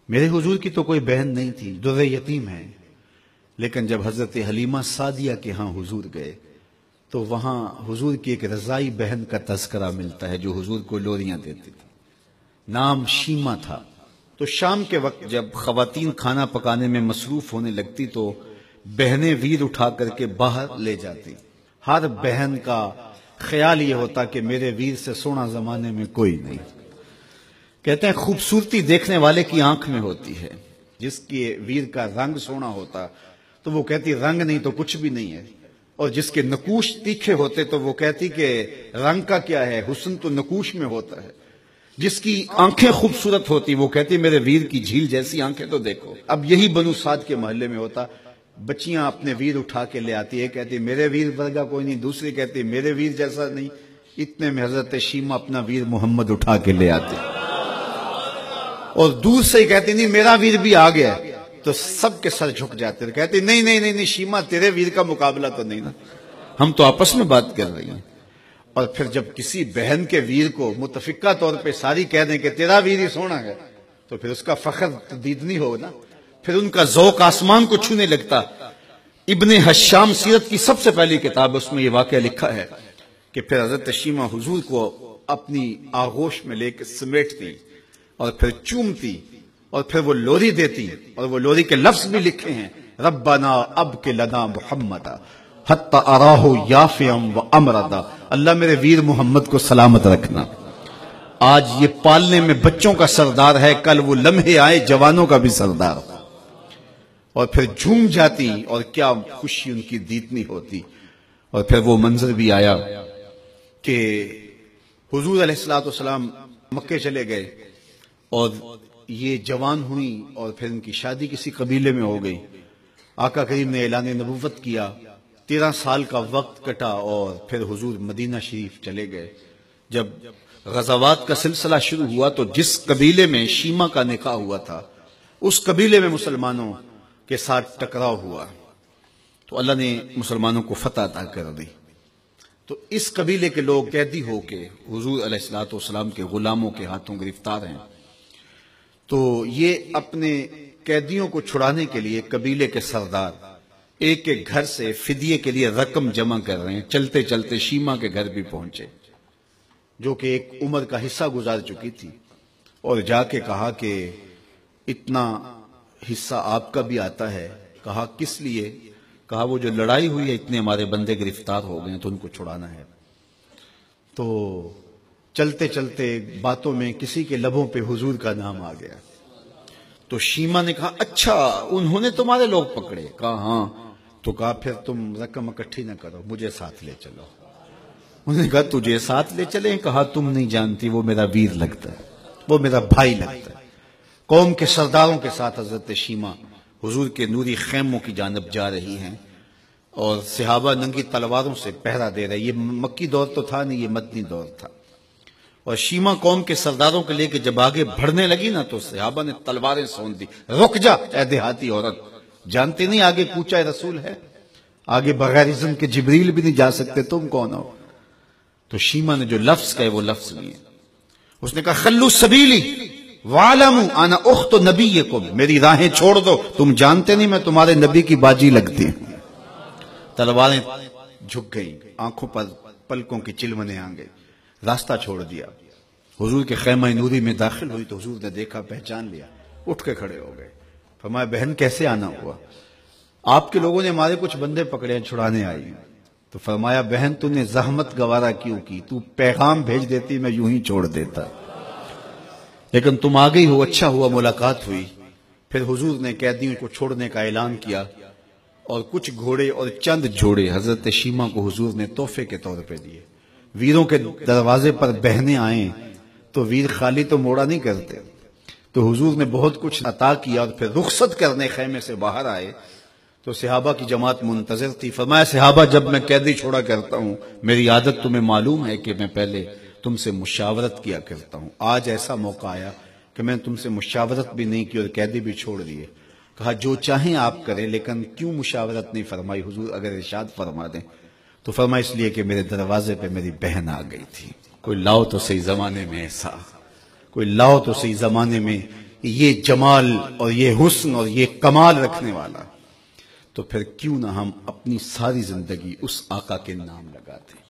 میرے حضور کی تو کوئی بہن نہیں تھی، در یتیم ہے، لیکن جب حضرت حلیمہ سعدیہ کے ہاں حضور گئے تو وہاں حضور کی ایک رضائی بہن کا تذکرہ ملتا ہے جو حضور کو لوریاں دیتی تھی، نام شیمہ تھا۔ تو شام کے وقت جب خواتین کھانا پکانے میں مصروف ہونے لگتی تو بہنیں ویر اٹھا کر کے باہر لے جاتی۔ ہر بہن کا خیال یہ ہوتا کہ میرے ویر سے سونا زمانے میں کوئی نہیں۔ کہتے ہیں خوبصورتی دیکھنے والے کی آنکھ میں ہوتی ہے، جس کے ویر کا رنگ سونا ہوتا تو وہ کہتی رنگ نہیں تو کچھ بھی نہیں ہے، اور جس کے نقوش تیکھے ہوتے تو وہ کہتی کہ رنگ کا کیا ہے، حسن تو نقوش میں ہوتا ہے۔ جس کی آنکھیں خوبصورت ہوتی وہ کہتی میرے ویر کی جھیل جیسی آنکھیں تو دیکھو۔ اب یہی بنو سعد کے محلے میں ہوتا، بچیاں اپنے ویر اٹھا کے لے آتی ہے، کہتی میرے ویر ورگا کوئی نہیں، دوسری کہتی میرے ویر جیسا نہیں۔ اتنے میں حضرت شیمہ اپنا ویر محمد اٹھا کے لے آتے اور دور سے ہی کہتی نہیں میرا ویر بھی آ گیا، تو سب کے سر جھک جاتے، کہتی نہیں نہیں نہیں شیمہ تیرے ویر کا مقابلہ تو نہیں نا، ہم تو آپس میں بات کر رہی ہیں۔ اور پھر جب کسی بہن کے ویر کو متفقہ طور پہ ساری کہہ دیں کہ تیرا ویر ہی سونا ہے تو پھر اس کا فخر تدیدنی ہو نا، پھر ان کا ذوق آسمان کو چھونے لگتا۔ ابن حشام سیرت کی سب سے پہلی کتاب، اس میں یہ واقعہ لکھا ہے کہ پھر حضرت شیمہ حضور کو اپنی آغوش میں لے کے سمیٹتی اور پھر چومتی اور پھر وہ لوری دیتی، اور وہ لوری کے لفظ بھی لکھے ہیں، ربنا اب کے لنا محمد حتی اراہ یافعا و امردا، اللہ میرے ویر محمد کو سلامت رکھنا۔ آج یہ پالنے میں بچوں کا سردار ہے، کل وہ لمحے آئے جوانوں کا بھی سردار، اور پھر جھوم جاتی اور کیا خوشی ان کی دیتنی ہوتی۔ اور پھر وہ منظر بھی آیا کہ حضور علیہ السلام مکے چلے گئے اور یہ جوان ہوئی اور پھر ان کی شادی کسی قبیلے میں ہو گئی۔ آقا کریم نے اعلان نبوت کیا، 13 سال کا وقت کٹا اور پھر حضور مدینہ شریف چلے گئے۔ جب غزوات کا سلسلہ شروع ہوا تو جس قبیلے میں شیمہ کا نکاح ہوا تھا اس قبیلے میں مسلمانوں کے ساتھ ٹکراؤ ہوا تو اللہ نے مسلمانوں کو فتح عطا کر دی۔ تو اس قبیلے کے لوگ قیدی ہو کے حضور علیہ السلام کے غلاموں کے ہاتھوں گرفتار ہیں، تو یہ اپنے قیدیوں کو چھڑانے کے لیے قبیلے کے سردار ایک ایک گھر سے فدیے کے لیے رقم جمع کر رہے ہیں۔ چلتے چلتے شیمہ کے گھر بھی پہنچے جو کہ ایک عمر کا حصہ گزار چکی تھی، اور جا کے کہا کہ اتنا حصہ آپ کا بھی آتا ہے۔ کہا کس لیے؟ کہا وہ جو لڑائی ہوئی ہے اتنے ہمارے بندے گرفتار ہو گئے تو ان کو چھڑانا ہے۔ تو چلتے چلتے باتوں میں کسی کے لبوں پہ حضور کا نام آ گیا تو شیمہ نے کہا اچھا انہوں نے تمہارے لوگ پکڑے؟ کہا ہاں۔ تو کہا پھر تم رقم اکٹھی نہ کرو، مجھے ساتھ لے چلو۔ انہوں نے کہا تجھے ساتھ لے چلیں؟ کہا تم نہیں جانتی وہ میرا ویر لگتا ہے، وہ میرا بھائی لگتا ہے۔ قوم کے سرداروں کے ساتھ حضرت شیمہ حضور کے نوری خیموں کی جانب جا رہی ہیں اور صحابہ ننگی تلواروں سے پہرا دے رہے۔ یہ مکی دور تو تھا نہیں، یہ مدنی دور تھا۔ اور شیمہ قوم کے سرداروں کے لے کے جب آگے بڑھنے لگی نا تو صحابہ نے تلواریں سونت دی، رک جا اے دیہاتی عورت، جانتے نہیں آگے کوچہ رسول ہے، آگے بغیر اذن کے جبریل بھی نہیں جا سکتے، تم کون ہو؟ تو شیمہ نے جو لفظ کہے وہ لفظ نہیں ہے، اس نے کہا خلو سبیلی وَعَلَمُوا أَنَا أُخْتُ نَبِيِّكُمْ، میری راہیں چھوڑ دو، تم جانتے نہیں میں تمہارے نبی کی باجی لگتی ہوں۔ تلواریں جھک گئیں، آنکھوں پر پلکوں کی چلمنے آ گئی، راستہ چھوڑ دیا۔ حضور کے خیمہ نوری میں داخل ہوئی تو حضور نے دیکھا، پہچان لیا، اٹھ کے کھڑے ہو گئے۔ فرمایا بہن کیسے آنا ہوا؟ آپ کے لوگوں نے ہمارے کچھ بندے پکڑے ہیں، چھڑانے آئی ہیں۔ تو فرمایا بہن تو نے زحمت گوارا کیوں کی؟ تو پیغام بھیج دیتی میں یوں ہی چھوڑ دیتا، لیکن تم آ گئی ہو، اچھا ہوا ملاقات ہوئی۔ پھر حضور نے قیدیوں کو چھوڑنے کا اعلان کیا اور کچھ گھوڑے اور چند جوڑے حضرت شیمہ کو حضور نے تحفے کے طور پہ دیے۔ ویروں کے دروازے پر بہنیں آئیں تو ویر خالی تو موڑا نہیں کرتے، تو حضور نے بہت کچھ عطا کیا اور پھر رخصت کرنے خیمے سے باہر آئے تو صحابہ کی جماعت منتظر تھی۔ فرمایا صحابہ جب میں قیدی چھوڑا کرتا ہوں میری عادت تمہیں معلوم ہے کہ میں پہلے تم سے مشاورت کیا کرتا ہوں، آج ایسا موقع آیا کہ میں تم سے مشاورت بھی نہیں کی اور قیدی بھی چھوڑ دیے۔ کہا جو چاہیں آپ کریں، لیکن کیوں مشاورت نہیں فرمائی حضور؟ اگر ارشاد فرما دیں تو فرمایا اس لیے کہ میرے دروازے پہ میری بہن آ گئی تھی۔ کوئی لاؤ تو صحیح زمانے میں ایسا، کوئی لاؤ تو صحیح زمانے میں یہ جمال اور یہ حسن اور یہ کمال رکھنے والا، تو پھر کیوں نہ ہم اپنی ساری زندگی اس آقا کے نام لگاتے ہیں۔